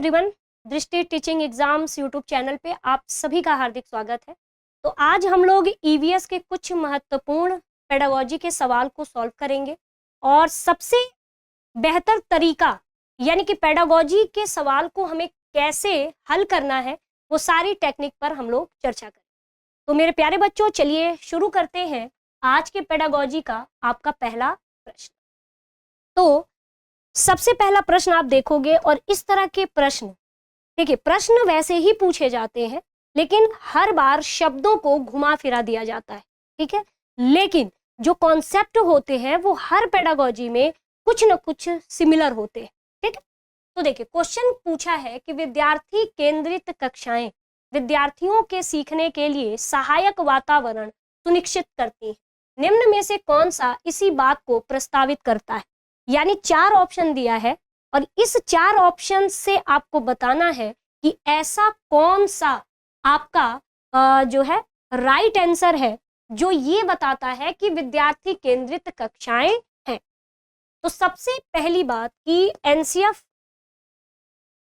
Everyone, दृष्टि teaching exams YouTube channel पे आप सभी का हार्दिक स्वागत है। तो आज हम लोग ईवीएस के कुछ महत्वपूर्ण पेडागोजी के सवाल को सॉल्व करेंगे और सबसे बेहतर तरीका यानी कि पेडागोजी के सवाल को हमें कैसे हल करना है वो सारी टेक्निक पर हम लोग चर्चा करें। तो मेरे प्यारे बच्चों, चलिए शुरू करते हैं आज के पेडागोजी का आपका पहला प्रश्न। तो सबसे पहला प्रश्न आप देखोगे और इस तरह के प्रश्न, देखिए प्रश्न वैसे ही पूछे जाते हैं लेकिन हर बार शब्दों को घुमा फिरा दिया जाता है, ठीक है। लेकिन जो कॉन्सेप्ट होते हैं वो हर पेडागोजी में कुछ न कुछ सिमिलर होते हैं, ठीक है। तो देखिए क्वेश्चन पूछा है कि विद्यार्थी केंद्रित कक्षाएं विद्यार्थियों के सीखने के लिए सहायक वातावरण सुनिश्चित करती हैं। निम्न में से कौन सा इसी बात को प्रस्तावित करता है? यानी 4 ऑप्शन दिया है और इस 4 ऑप्शन से आपको बताना है कि ऐसा कौन सा आपका जो है राइट आंसर है जो ये बताता है कि विद्यार्थी केंद्रित कक्षाएं हैं। तो सबसे पहली बात कि एनसीएफ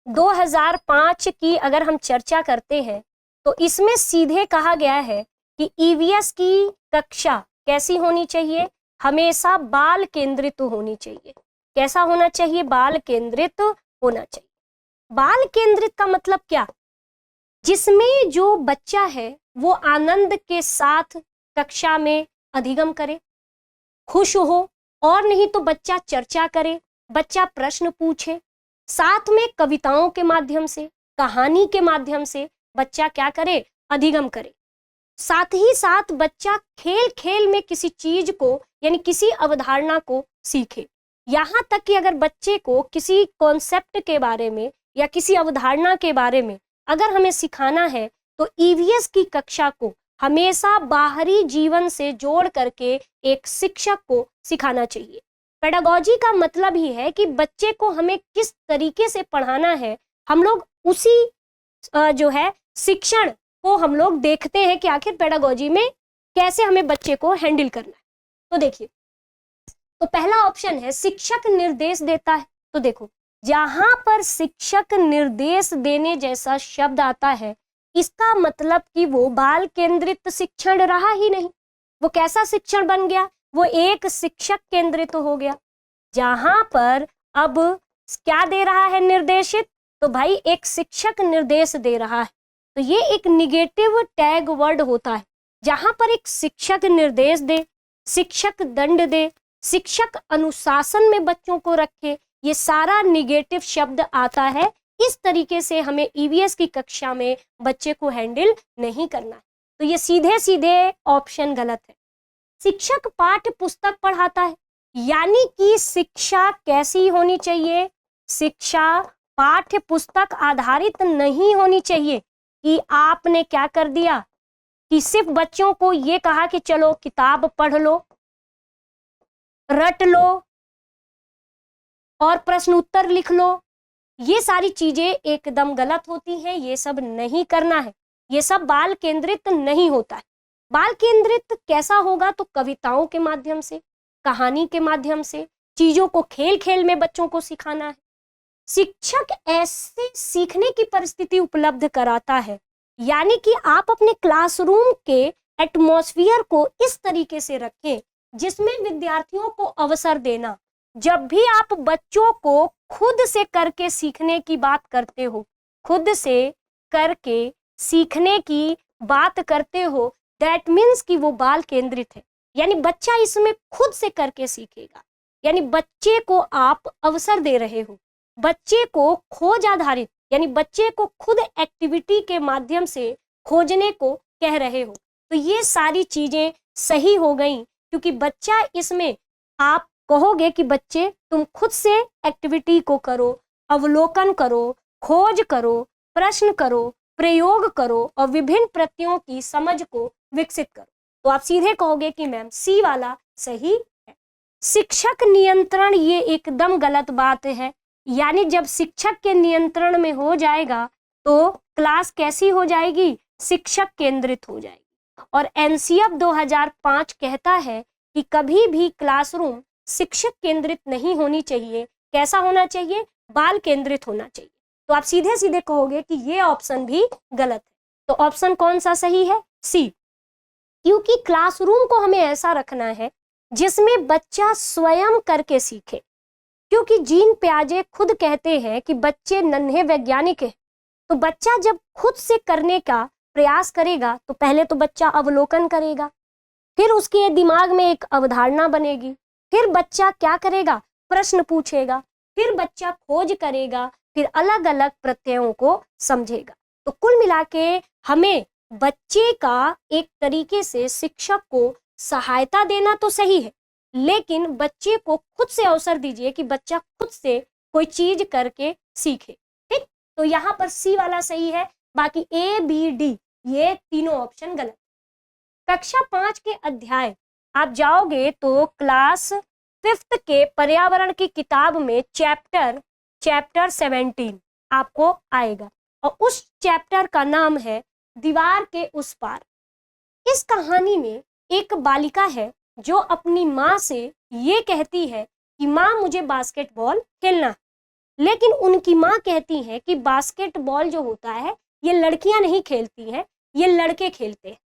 2005 की अगर हम चर्चा करते हैं तो इसमें सीधे कहा गया है कि ईवीएस की कक्षा कैसी होनी चाहिए? हमेशा बाल केंद्रित होनी चाहिए। कैसा होना चाहिए? बाल केंद्रित होना चाहिए। बाल केंद्रित का मतलब क्या? जिसमें जो बच्चा है वो आनंद के साथ कक्षा में अधिगम करे, खुश हो, और नहीं तो बच्चा चर्चा करे, बच्चा प्रश्न पूछे, साथ में कविताओं के माध्यम से, कहानी के माध्यम से बच्चा क्या करे? अधिगम करे। साथ ही साथ बच्चा खेल खेल में किसी चीज को यानी किसी अवधारणा को सीखे। यहाँ तक कि अगर बच्चे को किसी कॉन्सेप्ट के बारे में या किसी अवधारणा के बारे में अगर हमें सिखाना है तो ईवीएस की कक्षा को हमेशा बाहरी जीवन से जोड़ करके एक शिक्षक को सिखाना चाहिए। पेडागोजी का मतलब ही है कि बच्चे को हमें किस तरीके से पढ़ाना है, हम लोग उसी जो है शिक्षण को हम लोग देखते हैं कि आखिर पेडागोजी में कैसे हमें बच्चे को हैंडल करना है। तो देखिए, तो पहला ऑप्शन है शिक्षक निर्देश देता है। तो देखो जहां पर शिक्षक निर्देश देने जैसा शब्द आता है इसका मतलब कि वो बाल केंद्रित शिक्षण रहा ही नहीं। वो कैसा शिक्षण बन गया? वो एक शिक्षक केंद्रित हो गया। जहां पर अब क्या दे रहा है निर्देशित? तो भाई एक शिक्षक निर्देश दे रहा है, तो ये एक निगेटिव टैग वर्ड होता है। जहां पर एक शिक्षक निर्देश दे, शिक्षक दंड दे, शिक्षक अनुशासन में बच्चों को रखे, ये सारा निगेटिव शब्द आता है। इस तरीके से हमें ईवीएस की कक्षा में बच्चे को हैंडल नहीं करना है। तो ये सीधे सीधे ऑप्शन गलत है। शिक्षक पाठ्य पुस्तक पढ़ाता है, यानी कि शिक्षा कैसी होनी चाहिए? शिक्षा पाठ्य पुस्तक आधारित नहीं होनी चाहिए कि आपने क्या कर दिया कि सिर्फ बच्चों को ये कहा कि चलो किताब पढ़ लो, रट लो और प्रश्न उत्तर लिख लो। ये सारी चीजें एकदम गलत होती हैं, ये सब नहीं करना है। ये सब बाल केंद्रित नहीं होता है। बाल केंद्रित कैसा होगा? तो कविताओं के माध्यम से, कहानी के माध्यम से, चीजों को खेल खेल में बच्चों को सिखाना है। शिक्षक ऐसे सीखने की परिस्थिति उपलब्ध कराता है, यानी कि आप अपने क्लासरूम के एटमॉस्फेयर को इस तरीके से रखें जिसमें विद्यार्थियों को अवसर देना। जब भी आप बच्चों को खुद से करके सीखने की बात करते हो, खुद से करके सीखने की बात करते हो, दैट मीन्स कि वो बाल केंद्रित है, यानी बच्चा इसमें खुद से करके सीखेगा। यानी बच्चे को आप अवसर दे रहे हो, बच्चे को खोज आधारित यानी बच्चे को खुद एक्टिविटी के माध्यम से खोजने को कह रहे हो। तो ये सारी चीजें सही हो गई क्योंकि बच्चा इसमें आप कहोगे कि बच्चे तुम खुद से एक्टिविटी को करो, अवलोकन करो, खोज करो, प्रश्न करो, प्रयोग करो और विभिन्न प्रत्ययों की समझ को विकसित करो। तो आप सीधे कहोगे कि मैम सी वाला सही है। शिक्षक नियंत्रण, ये एकदम गलत बात है। यानी जब शिक्षक के नियंत्रण में हो जाएगा तो क्लास कैसी हो जाएगी? शिक्षक केंद्रित हो जाएगी। और एनसीएफ 2005 कहता है कि कभी भी क्लासरूम शिक्षक केंद्रित नहीं होनी चाहिए। कैसा होना चाहिए? बाल केंद्रित होना चाहिए। तो आप सीधे सीधे कहोगे कि ये ऑप्शन भी गलत है। तो ऑप्शन कौन सा सही है? सी। क्योंकि क्लासरूम को हमें ऐसा रखना है जिसमें बच्चा स्वयं करके सीखे। क्योंकि जीन पियाजे खुद कहते हैं कि बच्चे नन्हे वैज्ञानिक हैं। तो बच्चा जब खुद से करने का प्रयास करेगा तो पहले तो बच्चा अवलोकन करेगा, फिर उसके दिमाग में एक अवधारणा बनेगी, फिर बच्चा क्या करेगा? प्रश्न पूछेगा, फिर बच्चा खोज करेगा, फिर अलग अलग प्रत्ययों को समझेगा। तो कुल मिला के हमें बच्चे का एक तरीके से शिक्षक को सहायता देना तो सही है, लेकिन बच्चे को खुद से अवसर दीजिए कि बच्चा खुद से कोई चीज करके सीखे। ठीक, तो यहाँ पर सी वाला सही है, बाकी ए बी डी ये तीनों ऑप्शन गलत। कक्षा 5 के अध्याय आप जाओगे तो क्लास 5th के पर्यावरण की किताब में चैप्टर 17 आपको आएगा और उस चैप्टर का नाम है दीवार के उस पार। इस कहानी में एक बालिका है जो अपनी माँ से ये कहती है कि माँ मुझे बास्केटबॉल खेलना है, लेकिन उनकी माँ कहती है कि बास्केटबॉल जो होता है ये लड़कियां नहीं खेलती हैं, ये लड़के खेलते हैं।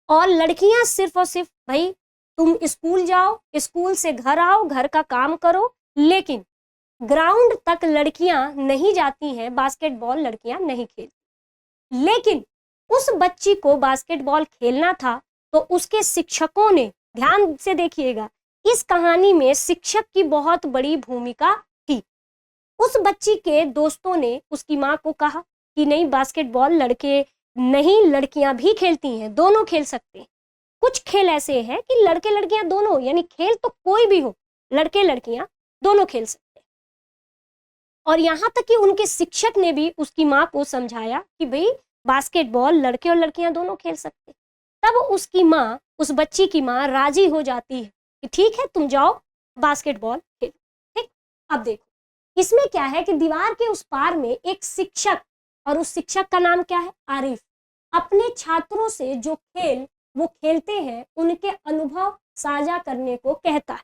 और लड़कियां सिर्फ और सिर्फ भाई तुम स्कूल जाओ, स्कूल से घर आओ, घर का काम करो, लेकिन ग्राउंड तक लड़कियां नहीं जाती हैं, बास्केटबॉल लड़कियां नहीं खेलती। लेकिन उस बच्ची को बास्केटबॉल खेलना था तो उसके शिक्षकों ने, ध्यान से देखिएगा, इस कहानी में शिक्षक की बहुत बड़ी भूमिका थी। उस बच्ची के दोस्तों ने उसकी माँ को कहा कि नहीं, बास्केटबॉल लड़के नहीं लड़कियां भी खेलती हैं, दोनों खेल सकते हैं। कुछ खेल ऐसे हैं कि लड़के लड़कियां दोनों, यानी खेल तो कोई भी हो, लड़के लड़कियां दोनों खेल सकते हैं। और यहाँ तक कि उनके शिक्षक ने भी उसकी माँ को समझाया कि भाई बास्केटबॉल लड़के और लड़कियां दोनों खेल सकते हैं। तब उसकी माँ, उस बच्ची की माँ राजी हो जाती है कि ठीक है तुम जाओ बास्केटबॉल खेलो। ठीक, अब देखो इसमें क्या है कि दीवार के उस पार में एक शिक्षक, और उस शिक्षक का नाम क्या है? आरिफ, अपने छात्रों से जो खेल वो खेलते हैं उनके अनुभव साझा करने को कहता है।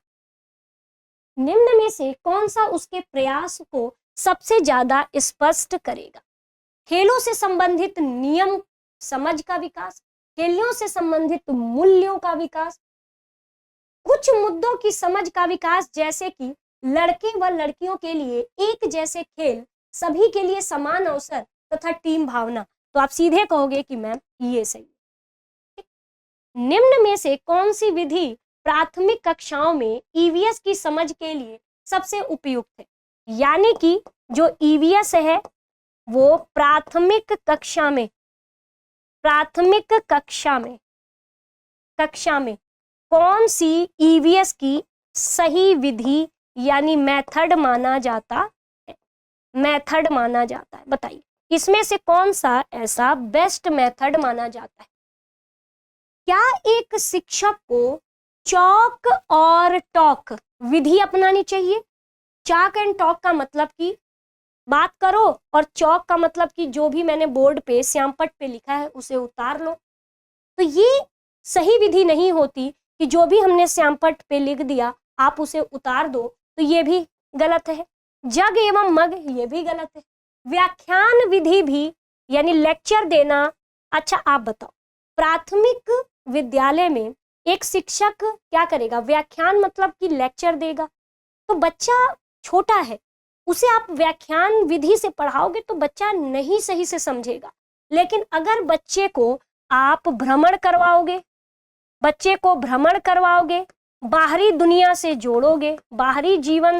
निम्न में से कौन सा उसके प्रयास को सबसे ज्यादा स्पष्ट करेगा? खेलों से संबंधित नियम समझ का विकास, खेलों से संबंधित मूल्यों का विकास, कुछ मुद्दों की समझ का विकास, जैसे कि लड़के व लड़कियों के लिए एक जैसे खेल, सभी के लिए समान अवसर तथा टीम भावना। तो आप सीधे कहोगे कि मैम ये सही है। निम्न में से कौन सी विधि प्राथमिक कक्षाओं में ईवीएस की समझ के लिए सबसे उपयुक्त है? यानी कि जो ईवीएस है वो प्राथमिक कक्षा में कौन सी ईवीएस की सही विधि यानी मेथड माना जाता है? बताइए इसमें से कौन सा ऐसा बेस्ट मेथड माना जाता है? क्या एक शिक्षक को चॉक और टॉक विधि अपनानी चाहिए? चॉक एंड टॉक का मतलब कि बात करो और चॉक का मतलब कि जो भी मैंने बोर्ड पे श्यामपट्ट पे लिखा है उसे उतार लो। तो ये सही विधि नहीं होती कि जो भी हमने श्यामपट्ट पे लिख दिया आप उसे उतार दो, तो ये भी गलत है। जग एवं मग ये भी गलत है। व्याख्यान विधि भी यानी लेक्चर देना। अच्छा आप बताओ, प्राथमिक विद्यालय में एक शिक्षक क्या करेगा? व्याख्यान मतलब कि लेक्चर देगा। तो बच्चा छोटा है, उसे आप व्याख्यान विधि से पढ़ाओगे तो बच्चा नहीं सही से समझेगा। लेकिन अगर बच्चे को आप भ्रमण करवाओगे, बाहरी दुनिया से जोड़ोगे, बाहरी जीवन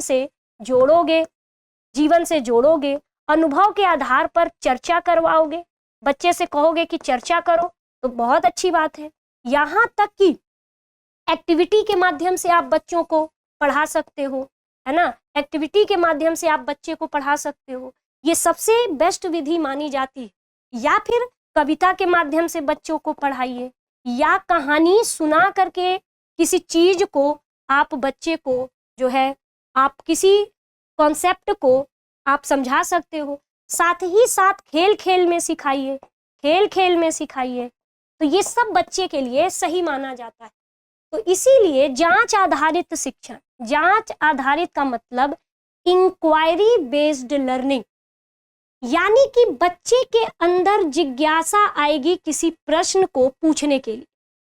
से जोड़ोगे, अनुभव के आधार पर चर्चा करवाओगे, बच्चे से कहोगे कि चर्चा करो, तो बहुत अच्छी बात है। यहाँ तक कि एक्टिविटी के माध्यम से आप बच्चों को पढ़ा सकते हो, है ना, एक्टिविटी के माध्यम से आप बच्चे को पढ़ा सकते हो, ये सबसे बेस्ट विधि मानी जाती है। या फिर कविता के माध्यम से बच्चों को पढ़ाइए, या कहानी सुना करके किसी चीज को आप बच्चे को जो है, आप किसी कॉन्सेप्ट को आप समझा सकते हो। साथ ही साथ खेल खेल में सिखाइए, तो ये सब बच्चे के लिए सही माना जाता है। तो इसीलिए जांच आधारित शिक्षण, जांच आधारित का मतलब इंक्वायरी बेस्ड लर्निंग, यानी कि बच्चे के अंदर जिज्ञासा आएगी किसी प्रश्न को पूछने के लिए।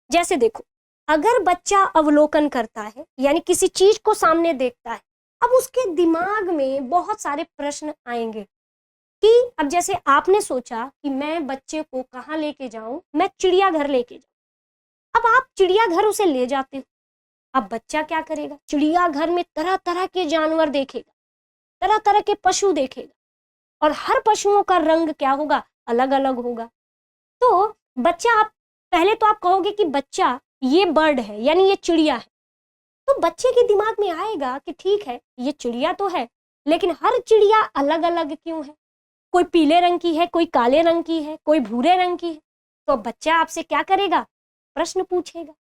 जैसे देखो, अगर बच्चा अवलोकन करता है यानी किसी चीज को सामने देखता है, अब उसके दिमाग में बहुत सारे प्रश्न आएंगे कि अब जैसे आपने सोचा कि मैं बच्चे को कहाँ लेके जाऊं, मैं चिड़ियाघर लेके जाऊं। अब आप चिड़ियाघर उसे ले जाते हो, अब बच्चा क्या करेगा, चिड़ियाघर में तरह तरह के जानवर देखेगा, तरह तरह के पशु देखेगा, और हर पशुओं का रंग क्या होगा, अलग अलग होगा। तो बच्चा, आप पहले तो आप कहोगे कि बच्चा ये बर्ड है यानी ये चिड़िया है, तो बच्चे के दिमाग में आएगा कि ठीक है ये चिड़िया तो है, लेकिन हर चिड़िया अलग अलग क्यों है, कोई पीले रंग की है, कोई काले रंग की है, कोई भूरे रंग की है। तो बच्चा आपसे क्या करेगा, प्रश्न पूछेगा।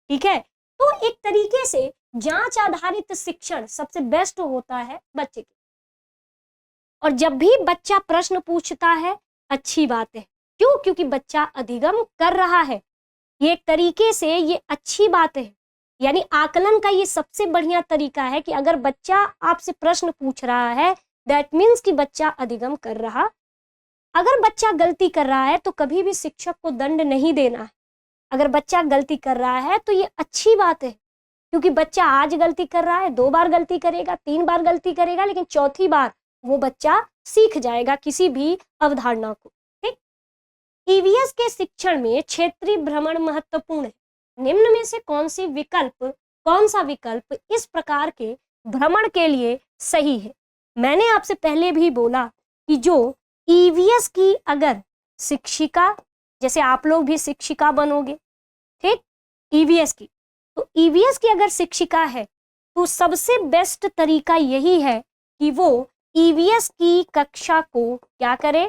ठीक है, तो एक तरीके से जांच आधारित शिक्षण सबसे बेस्ट होता है बच्चे के। और जब भी बच्चा प्रश्न पूछता है अच्छी बात है, क्यों, क्योंकि बच्चा अधिगम कर रहा है, ये एक तरीके से ये अच्छी बात है। यानी आकलन का ये सबसे बढ़िया तरीका है कि अगर बच्चा आपसे प्रश्न पूछ रहा है, दैट मीन्स कि बच्चा अधिगम कर रहा। अगर बच्चा गलती कर रहा है तो कभी भी शिक्षक को दंड नहीं देना है। अगर बच्चा गलती कर रहा है तो ये अच्छी बात है, क्योंकि बच्चा आज गलती कर रहा है, 2 बार गलती करेगा, 3 बार गलती करेगा, लेकिन चौथी बार वो बच्चा सीख जाएगा किसी भी अवधारणा को। ठीक, ईवीएस के शिक्षण में क्षेत्रीय भ्रमण महत्वपूर्ण है। निम्न में से कौन सा विकल्प इस प्रकार के भ्रमण के लिए सही है। मैंने आपसे पहले भी बोला कि जो ईवीएस की अगर शिक्षिका, जैसे आप लोग भी शिक्षिका बनोगे, ठीक, ईवीएस की, तो ईवीएस की अगर शिक्षिका है तो सबसे बेस्ट तरीका यही है कि वो ईवीएस की कक्षा को क्या करे,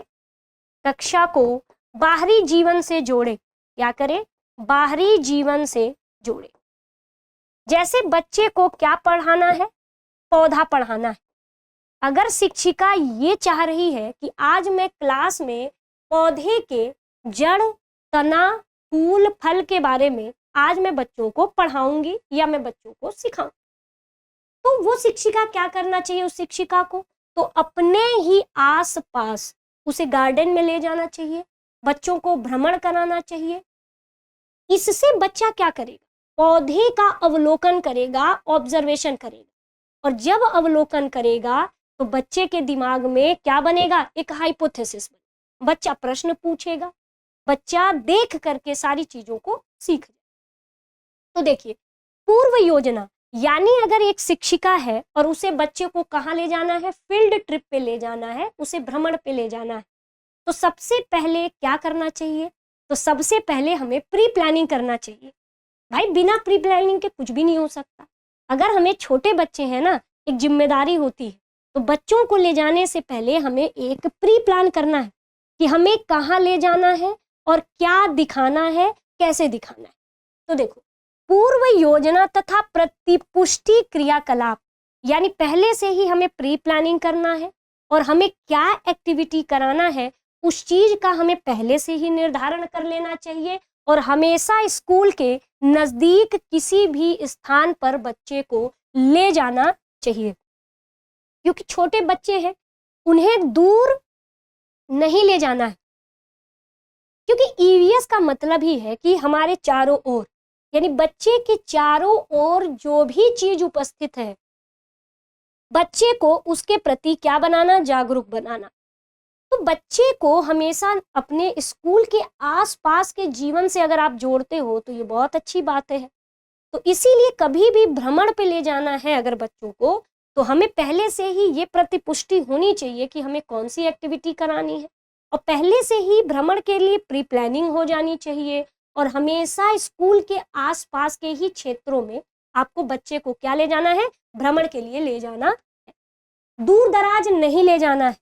कक्षा को बाहरी जीवन से जोड़े। क्या करे, बाहरी जीवन से जोड़े। जैसे बच्चे को क्या पढ़ाना है, पौधा पढ़ाना है। अगर शिक्षिका ये चाह रही है कि आज मैं क्लास में पौधे के जड़, तना, फूल, फल के बारे में आज मैं बच्चों को पढ़ाऊंगी या मैं बच्चों को सिखाऊं, तो वो शिक्षिका क्या करना चाहिए, उस शिक्षिका को तो अपने ही आसपास उसे गार्डन में ले जाना चाहिए, बच्चों को भ्रमण कराना चाहिए। इससे बच्चा क्या करेगा, पौधे का अवलोकन करेगा, ऑब्जर्वेशन करेगा, और जब अवलोकन करेगा तो बच्चे के दिमाग में क्या बनेगा, एक हाइपोथेसिस बनेगा। बच्चा प्रश्न पूछेगा, बच्चा देख करके सारी चीजों को सीख जाए। तो देखिए, पूर्व योजना, यानी अगर एक शिक्षिका है और उसे बच्चे को कहाँ ले जाना है, फील्ड ट्रिप पे ले जाना है, उसे भ्रमण पे ले जाना है, तो सबसे पहले क्या करना चाहिए, तो सबसे पहले हमें प्री प्लानिंग करना चाहिए। भाई बिना प्री प्लानिंग के कुछ भी नहीं हो सकता। अगर हमें छोटे बच्चे हैं ना, एक जिम्मेदारी होती है, तो बच्चों को ले जाने से पहले हमें एक प्री प्लान करना है कि हमें कहाँ ले जाना है और क्या दिखाना है, कैसे दिखाना है। तो देखो, पूर्व योजना तथा प्रतिपुष्टि क्रियाकलाप, यानी पहले से ही हमें प्री प्लानिंग करना है और हमें क्या एक्टिविटी कराना है उस चीज का हमें पहले से ही निर्धारण कर लेना चाहिए, और हमेशा स्कूल के नजदीक किसी भी स्थान पर बच्चे को ले जाना चाहिए, क्योंकि छोटे बच्चे हैं, उन्हें दूर नहीं ले जाना है। क्योंकि ईवीएस का मतलब ही है कि हमारे चारों ओर, यानी बच्चे के चारों ओर जो भी चीज उपस्थित है, बच्चे को उसके प्रति क्या बनाना, जागरूक बनाना। तो बच्चे को हमेशा अपने स्कूल के आसपास के जीवन से अगर आप जोड़ते हो तो ये बहुत अच्छी बात है। तो इसीलिए कभी भी भ्रमण पे ले जाना है अगर बच्चों को, तो हमें पहले से ही ये प्रतिपुष्टि होनी चाहिए कि हमें कौन सी एक्टिविटी करानी है, और पहले से ही भ्रमण के लिए प्री प्लानिंग हो जानी चाहिए। और हमेशा स्कूल के आसपास के ही क्षेत्रों में आपको बच्चे को क्या ले जाना है, भ्रमण के लिए ले जाना है। दूर दराज नहीं ले जाना है,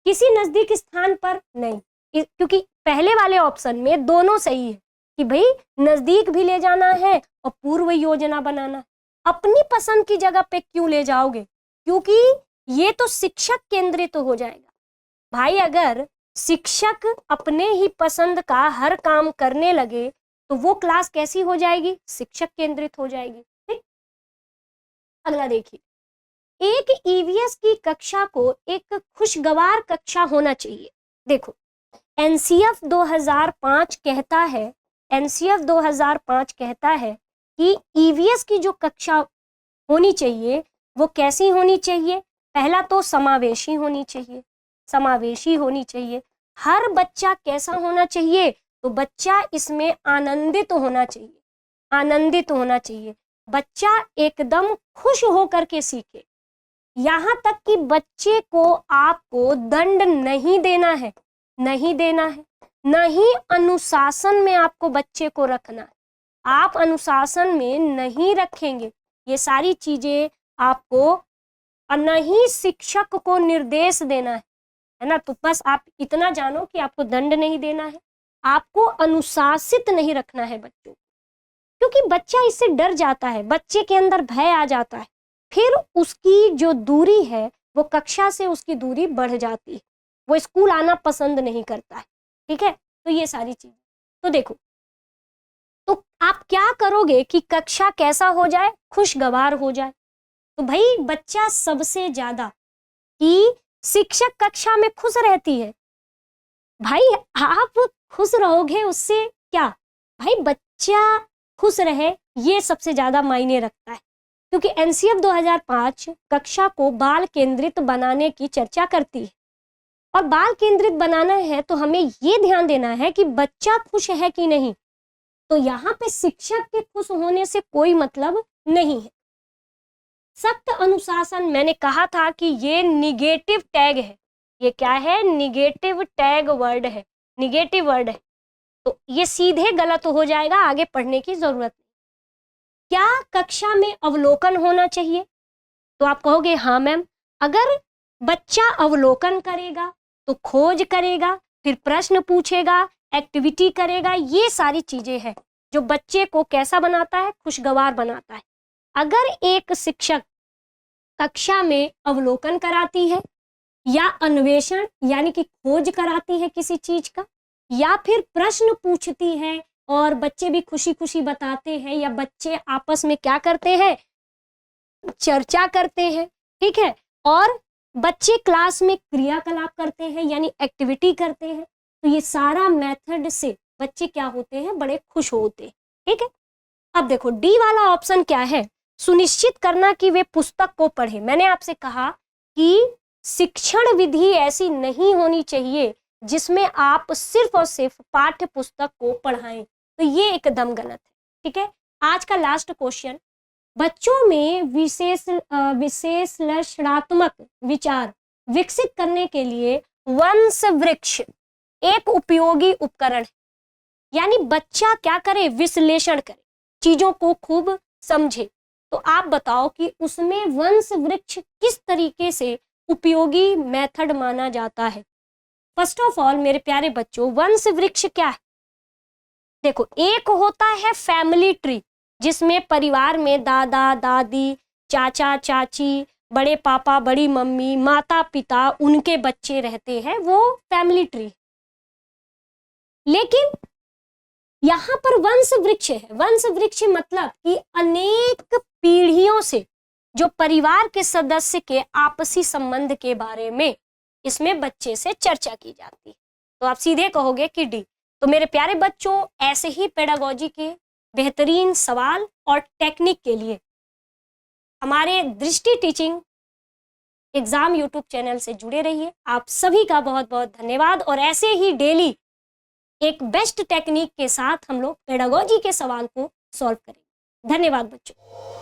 किसी नजदीक स्थान पर नहीं, क्योंकि पहले वाले ऑप्शन में दोनों सही है कि भाई नजदीक भी ले जाना है और पूर्व योजना बनाना है। अपनी पसंद की जगह पे क्यों ले जाओगे, क्योंकि ये तो शिक्षक केंद्रित हो जाएगा। भाई अगर शिक्षक अपने ही पसंद का हर काम करने लगे तो वो क्लास कैसी हो जाएगी, शिक्षक केंद्रित हो जाएगी। ठीक, अगला देखिए, एक ईवीएस की कक्षा को एक खुशगवार कक्षा होना चाहिए। देखो एनसीएफ 2005 कहता है, एनसीएफ 2005 कहता है कि ईवीएस की जो कक्षा होनी चाहिए वो कैसी होनी चाहिए। पहला तो समावेशी होनी चाहिए, समावेशी होनी चाहिए। हर बच्चा कैसा होना चाहिए, तो बच्चा इसमें आनंदित होना चाहिए, आनंदित होना चाहिए। बच्चा एकदम खुश होकर के सीखे। यहाँ तक कि बच्चे को आपको दंड नहीं देना है, नहीं देना है, न ही अनुशासन में आपको बच्चे को रखना है। आप अनुशासन में नहीं रखेंगे ये सारी चीजें आपको, और न ही शिक्षक को निर्देश देना है ना। तो बस आप इतना जानो कि आपको दंड नहीं देना है, आपको अनुशासित नहीं रखना है बच्चों को, क्योंकि बच्चा इससे डर जाता है, बच्चे के अंदर भय आ जाता है, फिर उसकी जो दूरी है वो कक्षा से उसकी दूरी बढ़ जाती है, वो स्कूल आना पसंद नहीं करता है। ठीक है, तो ये सारी चीजें तो देखो, तो आप क्या करोगे कि कक्षा कैसा हो जाए, खुशगवार हो जाए। तो भाई बच्चा सबसे ज्यादा कि शिक्षक कक्षा में खुश रहती है, भाई आप खुश रहोगे उससे क्या, भाई बच्चा खुश रहे ये सबसे ज्यादा मायने रखता है। क्योंकि एनसीएफ 2005 कक्षा को बाल केंद्रित बनाने की चर्चा करती है, और बाल केंद्रित बनाना है तो हमें ये ध्यान देना है कि बच्चा खुश है कि नहीं। तो यहाँ पे शिक्षक के खुश होने से कोई मतलब नहीं है। सख्त अनुशासन, मैंने कहा था कि ये निगेटिव टैग है, ये क्या है, निगेटिव टैग वर्ड है, निगेटिव वर्ड है, तो ये सीधे गलत हो जाएगा, आगे पढ़ने की जरूरत नहीं। क्या कक्षा में अवलोकन होना चाहिए, तो आप कहोगे हाँ मैम। अगर बच्चा अवलोकन करेगा तो खोज करेगा, फिर प्रश्न पूछेगा, एक्टिविटी करेगा, ये सारी चीजें हैं जो बच्चे को कैसा बनाता है, खुशगवार बनाता है। अगर एक शिक्षक कक्षा में अवलोकन कराती है या अन्वेषण यानी कि खोज कराती है किसी चीज का, या फिर प्रश्न पूछती है और बच्चे भी खुशी खुशी बताते हैं, या बच्चे आपस में क्या करते हैं, चर्चा करते हैं, ठीक है, और बच्चे क्लास में क्रियाकलाप करते हैं यानी एक्टिविटी करते हैं, तो ये सारा मेथड से बच्चे क्या होते हैं, बड़े खुश होते हैं। ठीक है, अब देखो डी वाला ऑप्शन क्या है, सुनिश्चित करना कि वे पुस्तक को पढ़े। मैंने आपसे कहा कि शिक्षण विधि ऐसी नहीं होनी चाहिए जिसमें आप सिर्फ और सिर्फ पाठ्य पुस्तक को पढ़ाएं, तो ये एकदम गलत है। ठीक है, आज का लास्ट क्वेश्चन, बच्चों में विश्लेषणात्मक विचार विकसित करने के लिए वंश वृक्ष एक उपयोगी उपकरण है। यानी बच्चा क्या करे, विश्लेषण करे, चीजों को खूब समझे। तो आप बताओ कि उसमें वंश वृक्ष किस तरीके से उपयोगी मेथड माना जाता है। फर्स्ट ऑफ ऑल मेरे प्यारे बच्चों, वंश वृक्ष क्या है, देखो एक होता है फैमिली ट्री, जिसमें परिवार में दादा दादी, चाचा चाची, बड़े पापा बड़ी मम्मी, माता पिता, उनके बच्चे रहते हैं, वो फैमिली ट्री। लेकिन यहाँ पर वंश वृक्ष है। वंश वृक्ष मतलब कि अनेक पीढ़ियों से जो परिवार के सदस्य के आपसी संबंध के बारे में इसमें बच्चे से चर्चा की जाती है। तो आप सीधे कहोगे कि डी। तो मेरे प्यारे बच्चों, ऐसे ही पेडागोजी के बेहतरीन सवाल और टेक्निक के लिए हमारे दृष्टि टीचिंग एग्जाम यूट्यूब चैनल से जुड़े रहिए। आप सभी का बहुत बहुत धन्यवाद, और ऐसे ही डेली एक बेस्ट टेक्निक के साथ हम लोग पेडागोजी के सवाल को सॉल्व करेंगे। धन्यवाद बच्चों।